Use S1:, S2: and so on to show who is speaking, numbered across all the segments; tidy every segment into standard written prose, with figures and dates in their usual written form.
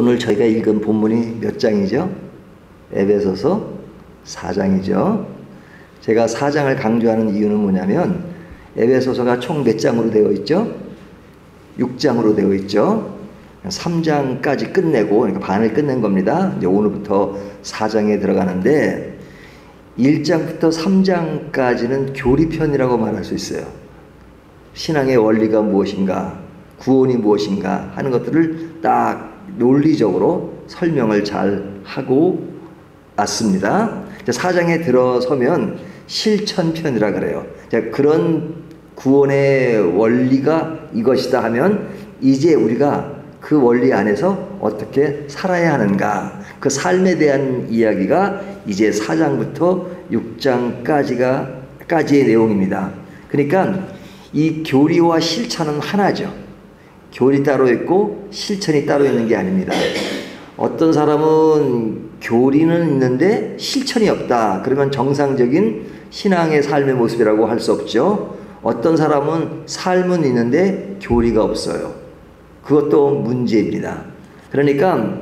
S1: 오늘 저희가 읽은 본문이 몇 장이죠? 에베소서 4장이죠. 제가 4장을 강조하는 이유는 뭐냐면 에베소서가 총 몇 장으로 되어 있죠? 6장으로 되어 있죠. 3장까지 끝내고, 그러니까 반을 끝낸 겁니다. 이제 오늘부터 4장에 들어가는데 1장부터 3장까지는 교리편이라고 말할 수 있어요. 신앙의 원리가 무엇인가, 구원이 무엇인가 하는 것들을 딱 논리적으로 설명을 잘 하고 왔습니다. 4장에 들어서면 실천편이라 그래요. 그런 구원의 원리가 이것이다 하면 이제 우리가 그 원리 안에서 어떻게 살아야 하는가, 그 삶에 대한 이야기가 이제 4장부터 6장까지의 내용입니다. 그러니까 이 교리와 실천은 하나죠. 교리 따로 있고 실천이 따로 있는 게 아닙니다. 어떤 사람은 교리는 있는데 실천이 없다. 그러면 정상적인 신앙의 삶의 모습이라고 할 수 없죠. 어떤 사람은 삶은 있는데 교리가 없어요. 그것도 문제입니다. 그러니까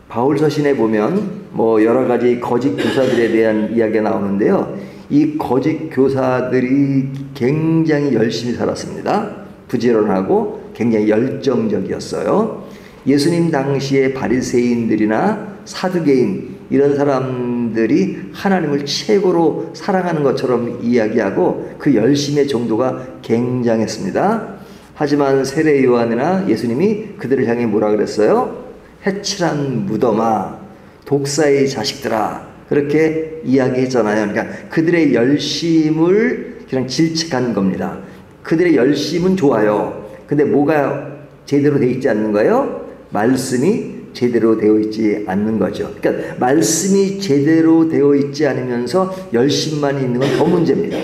S1: 바울 서신에 보면 여러 가지 거짓 교사들에 대한 이야기가 나오는데요. 이 거짓 교사들이 굉장히 열심히 살았습니다. 부지런하고 굉장히 열정적이었어요. 예수님 당시의 바리새인들이나 사두개인 이런 사람들이 하나님을 최고로 사랑하는 것처럼 이야기하고 그 열심의 정도가 굉장했습니다. 하지만 세례 요한이나 예수님이 그들을 향해 뭐라 그랬어요? 해칠한 무덤아, 독사의 자식들아, 그렇게 이야기했잖아요. 그러니까 그들의 열심을 그냥 질책한 겁니다. 그들의 열심은 좋아요. 근데 뭐가 제대로 되어 있지 않는 거예요? 말씀이 제대로 되어 있지 않는 거죠. 그러니까 말씀이 제대로 되어 있지 않으면서 열심만 있는 건 더 문제입니다.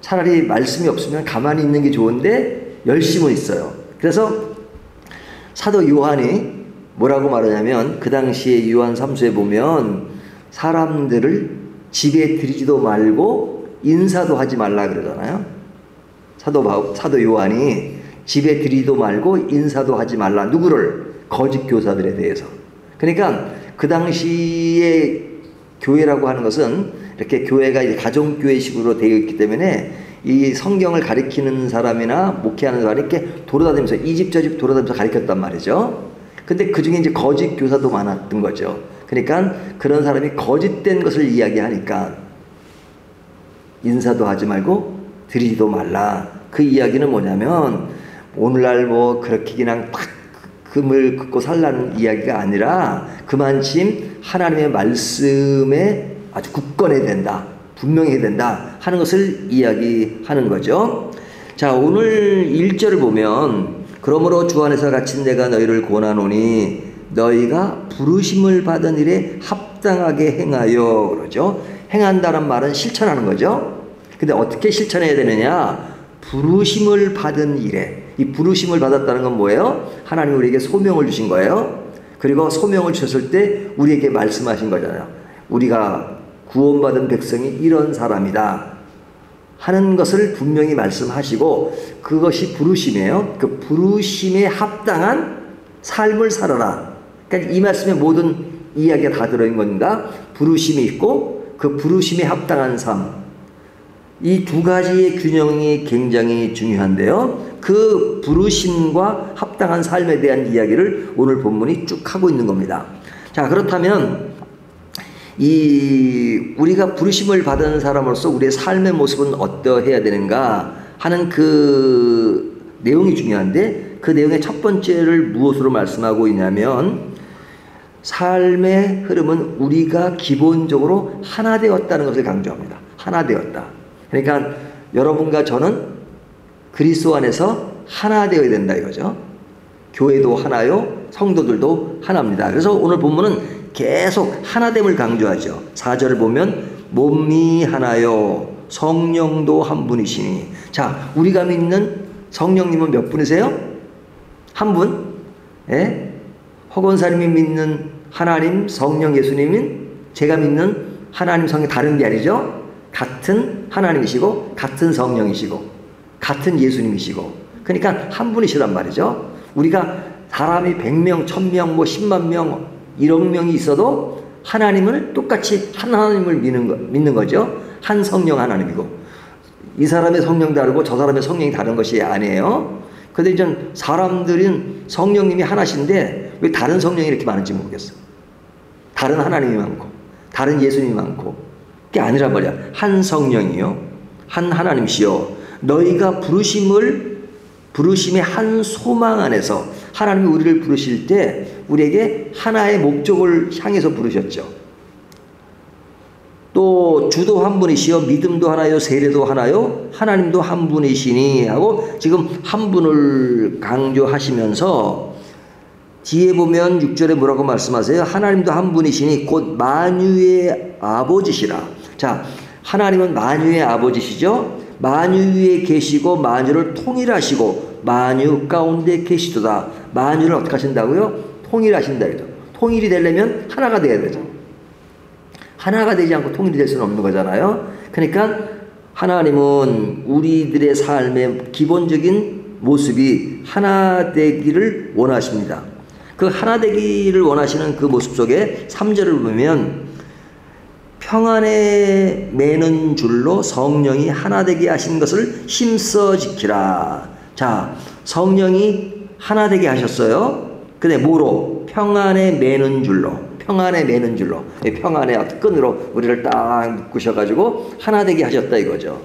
S1: 차라리 말씀이 없으면 가만히 있는 게 좋은데 열심은 있어요. 그래서 사도 요한이 뭐라고 말하냐면 그 당시에 요한 3서에 보면 사람들을 집에 들이지도 말고 인사도 하지 말라 그러잖아요. 사도 요한이 집에 들이도 말고 인사도 하지 말라. 누구를? 거짓 교사들에 대해서. 그러니까 그 당시에 교회라고 하는 것은 이렇게 교회가 이제 가정교회식으로 되어 있기 때문에 이 성경을 가리키는 사람이나 목회하는 사람이 이렇게 돌아다니면서 이 집 저 집 돌아다니면서 가리켰단 말이죠. 근데 그 중에 이제 거짓 교사도 많았던 거죠. 그러니까 그런 사람이 거짓된 것을 이야기하니까 인사도 하지 말고 드리지도 말라. 그 이야기는 뭐냐면 오늘날 그렇게 그냥 딱 금을 긋고 살라는 이야기가 아니라 그만큼 하나님의 말씀에 아주 굳건해야 된다, 분명해야 된다 하는 것을 이야기하는 거죠. 자, 오늘 1절을 보면 그러므로 주 안에서 갇힌 내가 너희를 권하노니 너희가 부르심을 받은 일에 합당하게 행하여 그러죠. 행한다는 말은 실천하는 거죠. 근데 어떻게 실천해야 되느냐? 부르심을 받은 일에. 이 부르심을 받았다는 건 뭐예요? 하나님이 우리에게 소명을 주신 거예요. 그리고 소명을 주셨을 때 우리에게 말씀하신 거잖아요. 우리가 구원받은 백성이 이런 사람이다 하는 것을 분명히 말씀하시고 그것이 부르심이에요. 그 부르심에 합당한 삶을 살아라. 그러니까 이 말씀에 모든 이야기가 다 들어있는 건가? 부르심이 있고 그 부르심에 합당한 삶. 이 두 가지의 균형이 굉장히 중요한데요. 그 부르심과 합당한 삶에 대한 이야기를 오늘 본문이 쭉 하고 있는 겁니다. 자, 그렇다면 우리가 부르심을 받은 사람으로서 우리의 삶의 모습은 어떠해야 되는가 하는 그 내용이 중요한데 그 내용의 첫 번째를 무엇으로 말씀하고 있냐면 삶의 흐름은 우리가 기본적으로 하나 되었다는 것을 강조합니다. 하나 되었다. 그러니까 여러분과 저는 그리스도 안에서 하나 되어야 된다 이거죠. 교회도 하나요, 성도들도 하나입니다. 그래서 오늘 본문은 계속 하나됨을 강조하죠. 4절을 보면 몸이 하나요, 성령도 한 분이시니. 자, 우리가 믿는 성령님은 몇 분이세요? 한 분. 예? 허건사님이 믿는 하나님, 성령 예수님은 제가 믿는 하나님 성이 다른 게 아니죠. 같은 하나님이시고 같은 성령이시고 같은 예수님이시고 그러니까 한 분이시란 말이죠. 우리가 사람이 100명, 1000명, 뭐 10만 명, 1억 명이 있어도 하나님은 똑같이 한 하나님을 믿는 거죠. 한 성령 하나님이고. 이 사람의 성령 다르고 저 사람의 성령이 다른 것이 아니에요. 근데 이제 사람들은 성령님이 하나신데 왜 다른 성령이 이렇게 많은지 모르겠어. 다른 하나님이 많고, 다른 예수님이 많고. 그게 아니란 말이야. 한 성령이요. 한 하나님이시여. 너희가 부르심의 한 소망 안에서 하나님이 우리를 부르실 때 우리에게 하나의 목적을 향해서 부르셨죠. 또 주도 한 분이시여 믿음도 하나요 세례도 하나요 하나님도 한 분이시니 하고 지금 한 분을 강조하시면서 뒤에 보면 6절에 뭐라고 말씀하세요? 하나님도 한 분이시니 곧 만유의 아버지시라. 자, 하나님은 만유의 아버지시죠. 만유 위에 계시고 만유를 통일하시고 만유 가운데 계시도다. 만유를 어떻게 하신다고요? 통일하신다. 통일이 되려면 하나가 돼야 되죠. 하나가 되지 않고 통일이 될 수는 없는 거잖아요. 그러니까 하나님은 우리들의 삶의 기본적인 모습이 하나 되기를 원하십니다. 그 하나 되기를 원하시는 그 모습 속에 3절을 보면 평안에 매는 줄로 성령이 하나 되게 하신 것을 힘써 지키라. 자, 성령이 하나 되게 하셨어요. 근데 뭐로? 평안에 매는 줄로. 평안에 매는 줄로. 평안의 끈으로 우리를 딱 묶으셔가지고 하나 되게 하셨다 이거죠.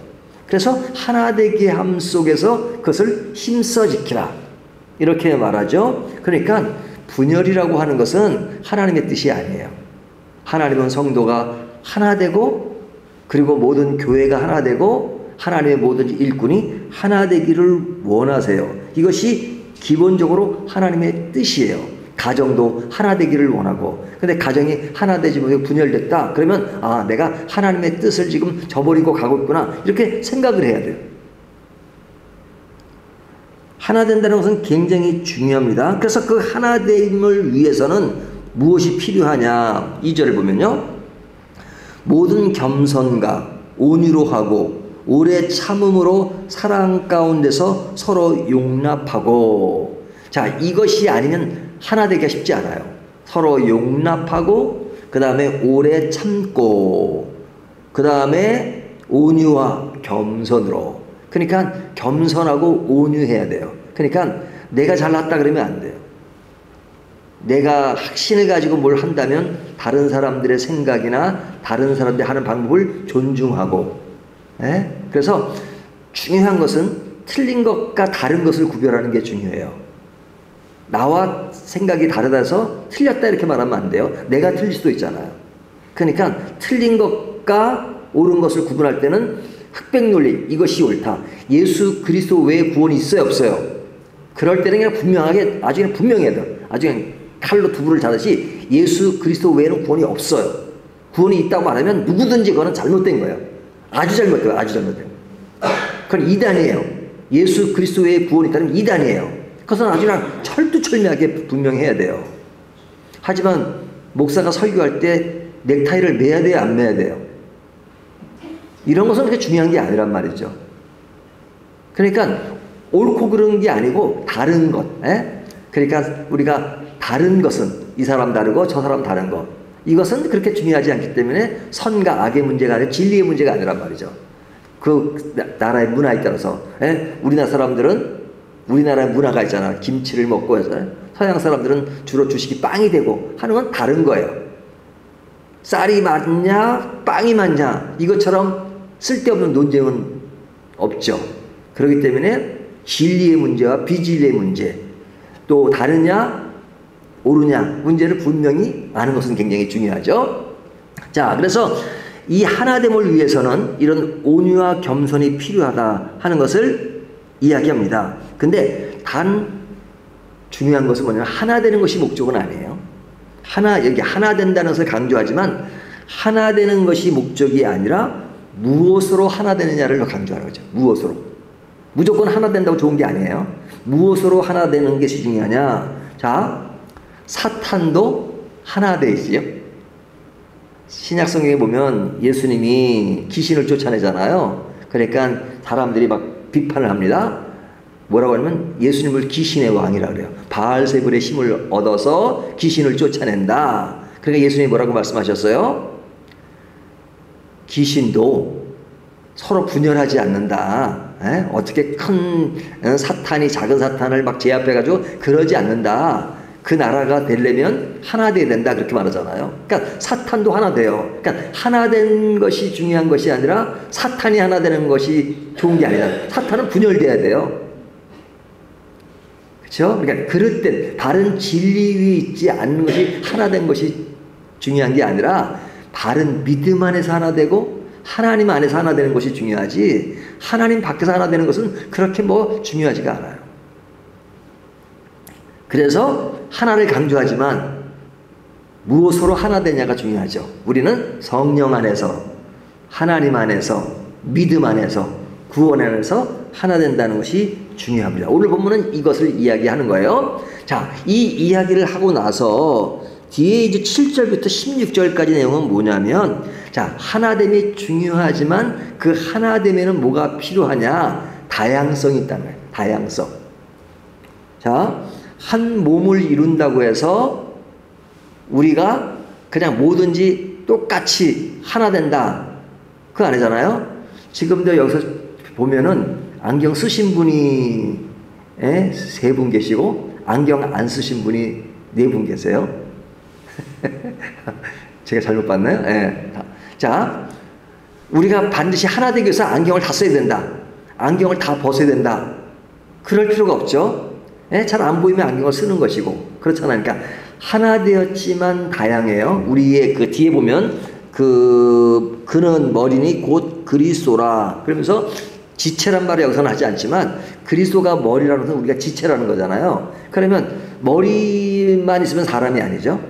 S1: 그래서 하나 되게 함 속에서 그것을 힘써 지키라. 이렇게 말하죠. 그러니까 분열이라고 하는 것은 하나님의 뜻이 아니에요. 하나님은 성도가 하나 되고 그리고 모든 교회가 하나 되고 하나님의 모든 일꾼이 하나 되기를 원하세요. 이것이 기본적으로 하나님의 뜻이에요. 가정도 하나 되기를 원하고 근데 가정이 하나 되지 못해 분열됐다 그러면 아 내가 하나님의 뜻을 지금 저버리고 가고 있구나 이렇게 생각을 해야 돼요. 하나 된다는 것은 굉장히 중요합니다. 그래서 그 하나됨을 위해서는 무엇이 필요하냐 2절을 보면요 모든 겸손과 온유로 하고 오래 참음으로 사랑 가운데서 서로 용납하고 자 이것이 아니면 하나 되기가 쉽지 않아요. 서로 용납하고 그 다음에 오래 참고 그 다음에 온유와 겸손으로 그러니까 겸손하고 온유해야 돼요. 그러니까 내가 잘났다 그러면 안 돼요. 내가 확신을 가지고 뭘 한다면 다른 사람들의 생각이나 다른 사람들이 하는 방법을 존중하고 그래서 중요한 것은 틀린 것과 다른 것을 구별하는 게 중요해요. 나와 생각이 다르다서 틀렸다 이렇게 말하면 안 돼요. 내가 틀릴 수도 있잖아요. 그러니까 틀린 것과 옳은 것을 구분할 때는 흑백논리 이것이 옳다. 예수 그리스도 외에 구원이 있어요 없어요? 그럴 때는 그냥 분명하게 아주 그냥 분명해야 돼요. 아주 그냥 칼로 두부를 자듯이 예수 그리스도 외에는 구원이 없어요. 구원이 있다고 말하면 누구든지 그거는 잘못된 거예요. 아주 잘못돼요. 아주 잘못돼요. 그건 이단이에요. 예수 그리스도 외에 구원이 있다면 이단이에요. 그것은 아주 그냥 철두철미하게 분명해야 돼요. 하지만 목사가 설교할 때 넥타이를 매야 돼요? 안 매야 돼요? 이런 것은 그렇게 중요한 게 아니란 말이죠. 그러니까 옳고 그른 게 아니고 다른 것. 그러니까 우리가 다른 것은 이 사람 다르고 저 사람 다른 것. 이것은 그렇게 중요하지 않기 때문에 선과 악의 문제가 아니라 진리의 문제가 아니란 말이죠. 그 나라의 문화에 따라서 우리나라 사람들은 우리나라의 문화가 있잖아. 김치를 먹고 해서 서양 사람들은 주로 주식이 빵이 되고 하는 건 다른 거예요. 쌀이 맞냐 빵이 맞냐 이것처럼 쓸데없는 논쟁은 없죠. 그렇기 때문에 진리의 문제와 비진리의 문제 또 다르냐 옳으냐 문제를 분명히 아는 것은 굉장히 중요하죠. 자 그래서 이 하나됨을 위해서는 이런 온유와 겸손이 필요하다 하는 것을 이야기합니다. 근데 단 중요한 것은 뭐냐면 하나 되는 것이 목적은 아니에요. 여기 하나 된다는 것을 강조하지만 하나 되는 것이 목적이 아니라 무엇으로 하나 되느냐를 강조하는 거죠. 무엇으로. 무조건 하나 된다고 좋은 게 아니에요. 무엇으로 하나 되는 것이 중요하냐. 자 사탄도 하나 되지요. 신약성경에 보면 예수님이 귀신을 쫓아내잖아요. 그러니까 사람들이 막 비판을 합니다. 뭐라고 하냐면 예수님을 귀신의 왕이라 그래요. 바알세불의 힘을 얻어서 귀신을 쫓아낸다. 그러니까 예수님이 뭐라고 말씀하셨어요? 귀신도 서로 분열하지 않는다. 어떻게 큰 사탄이 작은 사탄을 막 제압해가지고 그러지 않는다. 그 나라가 되려면 하나 돼야 된다. 그렇게 말하잖아요. 그러니까 사탄도 하나 돼요. 그러니까 하나 된 것이 중요한 것이 아니라 사탄이 하나 되는 것이 좋은 게 아니라 사탄은 분열돼야 돼요. 그렇죠? 그러니까 그럴 때 바른 진리 위에 있지 않는 것이 하나 된 것이 중요한 게 아니라 바른 믿음 안에서 하나 되고 하나님 안에서 하나 되는 것이 중요하지 하나님 밖에서 하나 되는 것은 그렇게 뭐 중요하지가 않아요. 그래서 하나를 강조하지만 무엇으로 하나 되냐가 중요하죠. 우리는 성령 안에서 하나님 안에서 믿음 안에서 구원 안에서 하나 된다는 것이 중요합니다. 오늘 본문은 이것을 이야기하는 거예요. 자, 이 이야기를 하고 나서 뒤에 이제 7절부터 16절까지 내용은 뭐냐면, 자, 하나됨이 중요하지만 그 하나됨에는 뭐가 필요하냐? 다양성이 있다는 거예요. 다양성. 자, 한 몸을 이룬다고 해서 우리가 그냥 뭐든지 똑같이 하나 된다. 그거 아니잖아요? 지금도 여기서 보면은 안경 쓰신 분이 3분 계시고 안경 안 쓰신 분이 4분 계세요. 제가 잘못 봤나요? 네. 자, 우리가 반드시 하나 되기 위해서 안경을 다 써야 된다. 안경을 다 벗어야 된다. 그럴 필요가 없죠. 잘 안 보이면 안경을 쓰는 것이고 그렇잖아요. 그러니까 하나 되었지만 다양해요. 우리의 그 뒤에 보면 그는 머리니 곧 그리스도라. 그러면서 지체란 말을 여기서는 하지 않지만 그리스도가 머리라는 것은 우리가 지체라는 거잖아요. 그러면 머리만 있으면 사람이 아니죠.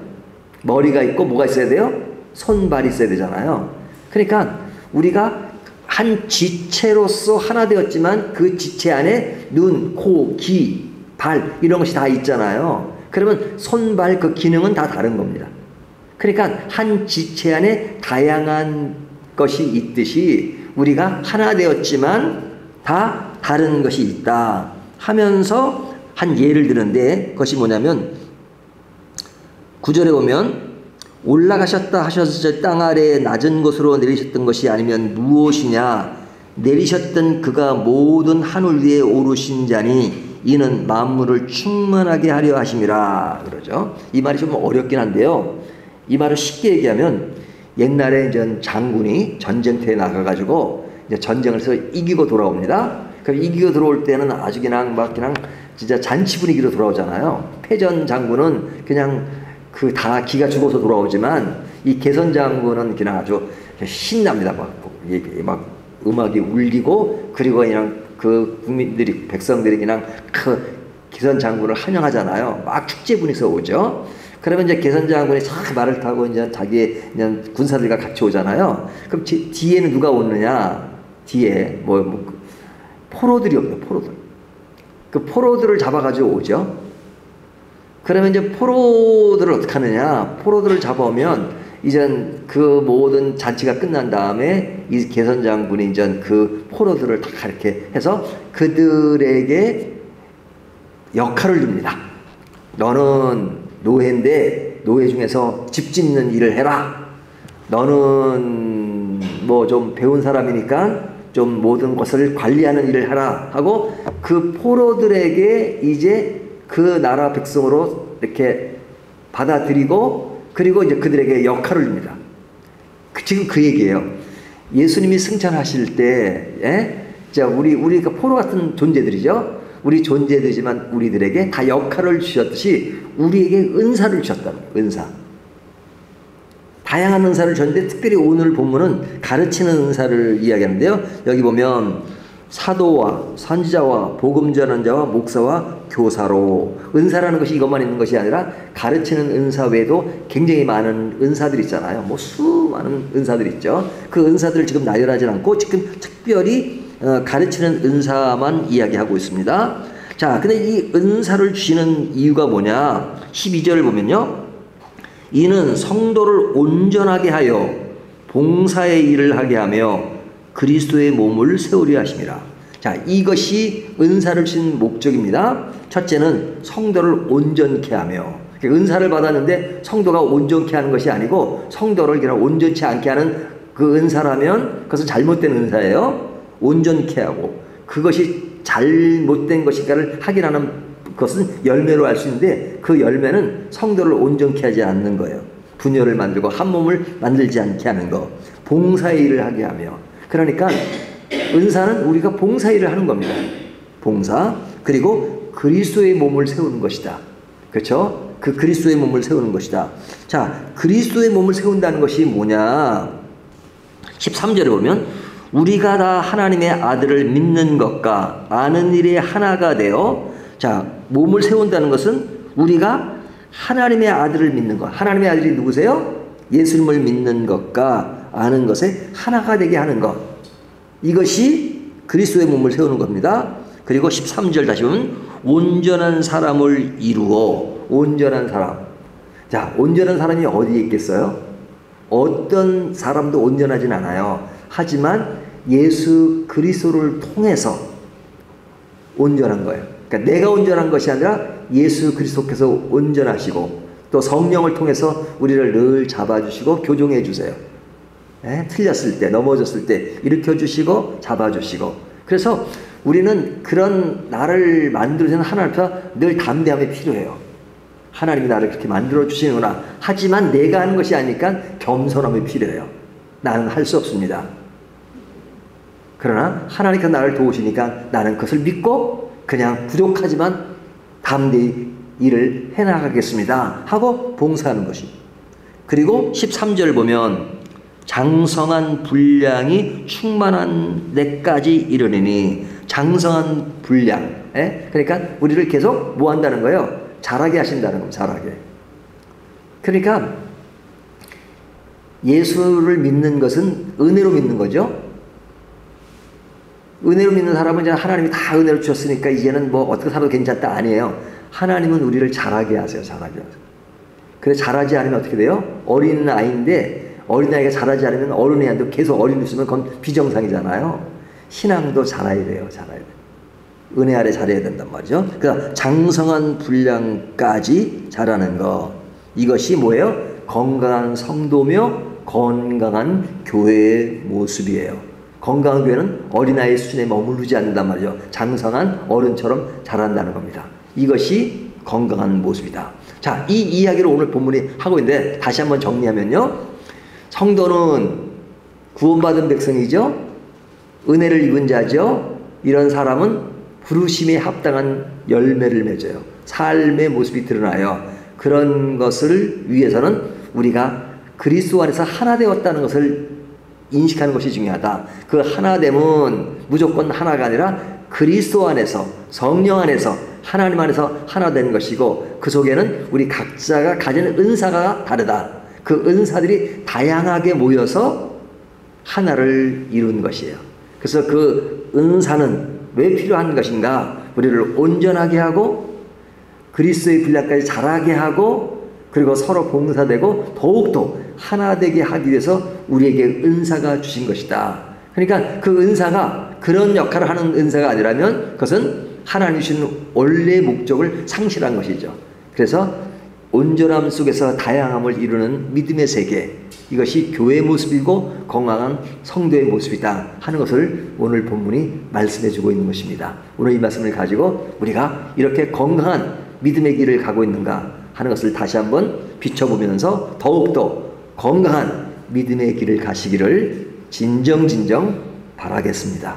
S1: 머리가 있고 뭐가 있어야 돼요? 손발이 있어야 되잖아요. 그러니까 우리가 한 지체로서 하나 되었지만 그 지체 안에 눈, 코, 귀, 발 이런 것이 다 있잖아요. 그러면 손발 그 기능은 다 다른 겁니다. 그러니까 한 지체 안에 다양한 것이 있듯이 우리가 하나 되었지만 다 다른 것이 있다 하면서 한 예를 드는데 그것이 뭐냐면 9절에 보면 올라가셨다 하셨을 땅 아래 낮은 곳으로 내리셨던 것이 아니면 무엇이냐 내리셨던 그가 모든 하늘 위에 오르신 자니 이는 만물을 충만하게 하려 하심이라 그러죠. 이 말이 좀 어렵긴 한데요. 이 말을 쉽게 얘기하면 옛날에 이제 장군이 전쟁터에 나가가지고 이제 전쟁을 해서 이기고 돌아옵니다. 그럼 이기고 들어올 때는 아주 그냥 진짜 잔치 분위기로 돌아오잖아요. 패전 장군은 그냥 다 기가 죽어서 돌아오지만 이 개선 장군은 그냥 아주 신납니다. 막 음악이 울리고 그리고 그냥 그 국민들이 백성들이 그냥 그 개선 장군을 환영하잖아요. 막 축제 분위기에서 오죠. 그러면 이제 개선 장군이 싹 말을 타고 이제 자기의 그냥 군사들과 같이 오잖아요. 그럼 뒤에는 누가 오느냐? 뒤에 포로들이 옵니다. 포로들. 그 포로들을 잡아가지고 오죠. 그러면 이제 포로들을 어떻게 하느냐? 포로들을 잡아오면 이제 그 모든 잔치가 끝난 다음에 이 개선 장군이 이제 그 포로들을 다 이렇게 해서 그들에게 역할을 줍니다. 너는 노예인데 노예 중에서 집 짓는 일을 해라. 너는 뭐 좀 배운 사람이니까 좀 모든 것을 관리하는 일을 하라 하고 그 포로들에게 이제 그 나라 백성으로 이렇게 받아들이고 그리고 이제 그들에게 역할을 줍니다. 지금 그 얘기예요. 예수님이 승천하실 때, 자 우리가 포로 같은 존재들이죠. 우리 존재들이지만 우리들에게 다 역할을 주셨듯이 우리에게 은사를 주셨다는 거예요. 은사. 다양한 은사를 줬는데 특별히 오늘 본문은 가르치는 은사를 이야기하는데요. 여기 보면 사도와 선지자와 복음 전하는 자와 목사와 교사로 은사라는 것이 이것만 있는 것이 아니라 가르치는 은사 외에도 굉장히 많은 은사들이 있잖아요. 뭐 수많은 은사들이 있죠. 그 은사들을 지금 나열하지 않고 지금 특별히 가르치는 은사만 이야기하고 있습니다. 자, 근데 이 은사를 주시는 이유가 뭐냐? 12절을 보면요. 이는 성도를 온전하게 하여 봉사의 일을 하게 하며 그리스도의 몸을 세우려 하심이라. 자, 이것이 은사를 주신 목적입니다. 첫째는 성도를 온전케 하며, 은사를 받았는데 성도가 온전케 하는 것이 아니고 성도를 그냥 온전치 않게 하는 그 은사라면 그것은 잘못된 은사예요. 온전케 하고, 그것이 잘못된 것인가를 확인하는 것은 열매로 알 수 있는데, 그 열매는 성도를 온전케 하지 않는 거예요. 분열을 만들고 한 몸을 만들지 않게 하는 거, 봉사의 일을 하게 하며. 그러니까 은사는 우리가 봉사 일을 하는 겁니다. 봉사. 그리고 그리스도의 몸을 세우는 것이다. 그렇죠? 그 그리스도의 몸을 세우는 것이다. 자, 그리스도의 몸을 세운다는 것이 뭐냐? 13절에 보면 우리가 다 하나님의 아들을 믿는 것과 아는 일에 하나가 되어, 자, 몸을 세운다는 것은 우리가 하나님의 아들을 믿는 것. 하나님의 아들이 누구세요? 예수님을 믿는 것과 아는 것에 하나가 되게 하는 것. 이것이 그리스도의 몸을 세우는 겁니다. 그리고 13절 다시 보면 온전한 사람을 이루어. 온전한 사람. 자, 온전한 사람이 어디에 있겠어요? 어떤 사람도 온전하진 않아요. 하지만 예수 그리스도를 통해서 온전한 거예요. 그러니까 내가 온전한 것이 아니라 예수 그리스도께서 온전하시고, 또 성령을 통해서 우리를 늘 잡아주시고 교정해 주세요. 틀렸을 때, 넘어졌을 때 일으켜주시고 잡아주시고. 그래서 우리는 그런 나를 만들어주는 하나님 앞에서 늘 담대함이 필요해요. 하나님이 나를 그렇게 만들어주시는구나. 하지만 내가 하는 것이 아니니까 겸손함이 필요해요. 나는 할 수 없습니다. 그러나 하나님께서 나를 도우시니까 나는 그것을 믿고 그냥 부족하지만 담대히 일을 해나가겠습니다 하고 봉사하는 것이. 그리고 13절 보면 장성한 분량이 충만한 데까지 이르리니. 장성한 분량. 그러니까 우리를 계속 뭐 한다는 거예요? 자라게 하신다는 겁니다. 자라게. 그러니까 예수를 믿는 것은 은혜로 믿는 거죠. 은혜로 믿는 사람은 이제 하나님이 다 은혜로 주셨으니까 이제는 뭐 어떻게 살아도 괜찮다 아니에요. 하나님은 우리를 자라게 하세요. 자라게 하세요. 그래서 자라지 않으면 어떻게 돼요? 어린 아이인데 어린아이가 자라지 않으면 어른애한테 계속 어린 있으면 그건 비정상이잖아요. 신앙도 자라야 돼요. 자라야 돼요. 은혜 아래 자라야 된단 말이죠. 그러니까 장성한 분량까지 자라는 것. 이것이 뭐예요? 건강한 성도며 건강한 교회의 모습이에요. 건강한 교회는 어린아이 수준에 머무르지 않는단 말이죠. 장성한 어른처럼 자란다는 겁니다. 이것이 건강한 모습이다. 자, 이 이야기를 오늘 본문이 하고 있는데 다시 한번 정리하면요. 성도는 구원받은 백성이죠. 은혜를 입은 자죠. 이런 사람은 부르심에 합당한 열매를 맺어요. 삶의 모습이 드러나요. 그런 것을 위해서는 우리가 그리스도 안에서 하나 되었다는 것을 인식하는 것이 중요하다. 그 하나됨은 무조건 하나가 아니라 그리스도 안에서, 성령 안에서, 하나님 안에서 하나 되는 것이고, 그 속에는 우리 각자가 가지는 은사가 다르다. 그 은사들이 다양하게 모여서 하나를 이룬 것이에요. 그래서 그 은사는 왜 필요한 것인가? 우리를 온전하게 하고 그리스도의 분량까지 자라게 하고, 그리고 서로 봉사되고 더욱더 하나 되게 하기 위해서 우리에게 은사가 주신 것이다. 그러니까 그 은사가 그런 역할을 하는 은사가 아니라면 그것은 하나님 주신 원래의 목적을 상실한 것이죠. 그래서 온전함 속에서 다양함을 이루는 믿음의 세계, 이것이 교회의 모습이고 건강한 성도의 모습이다 하는 것을 오늘 본문이 말씀해 주고 있는 것입니다. 오늘 이 말씀을 가지고 우리가 이렇게 건강한 믿음의 길을 가고 있는가 하는 것을 다시 한번 비춰보면서 더욱더 건강한 믿음의 길을 가시기를 진정 바라겠습니다.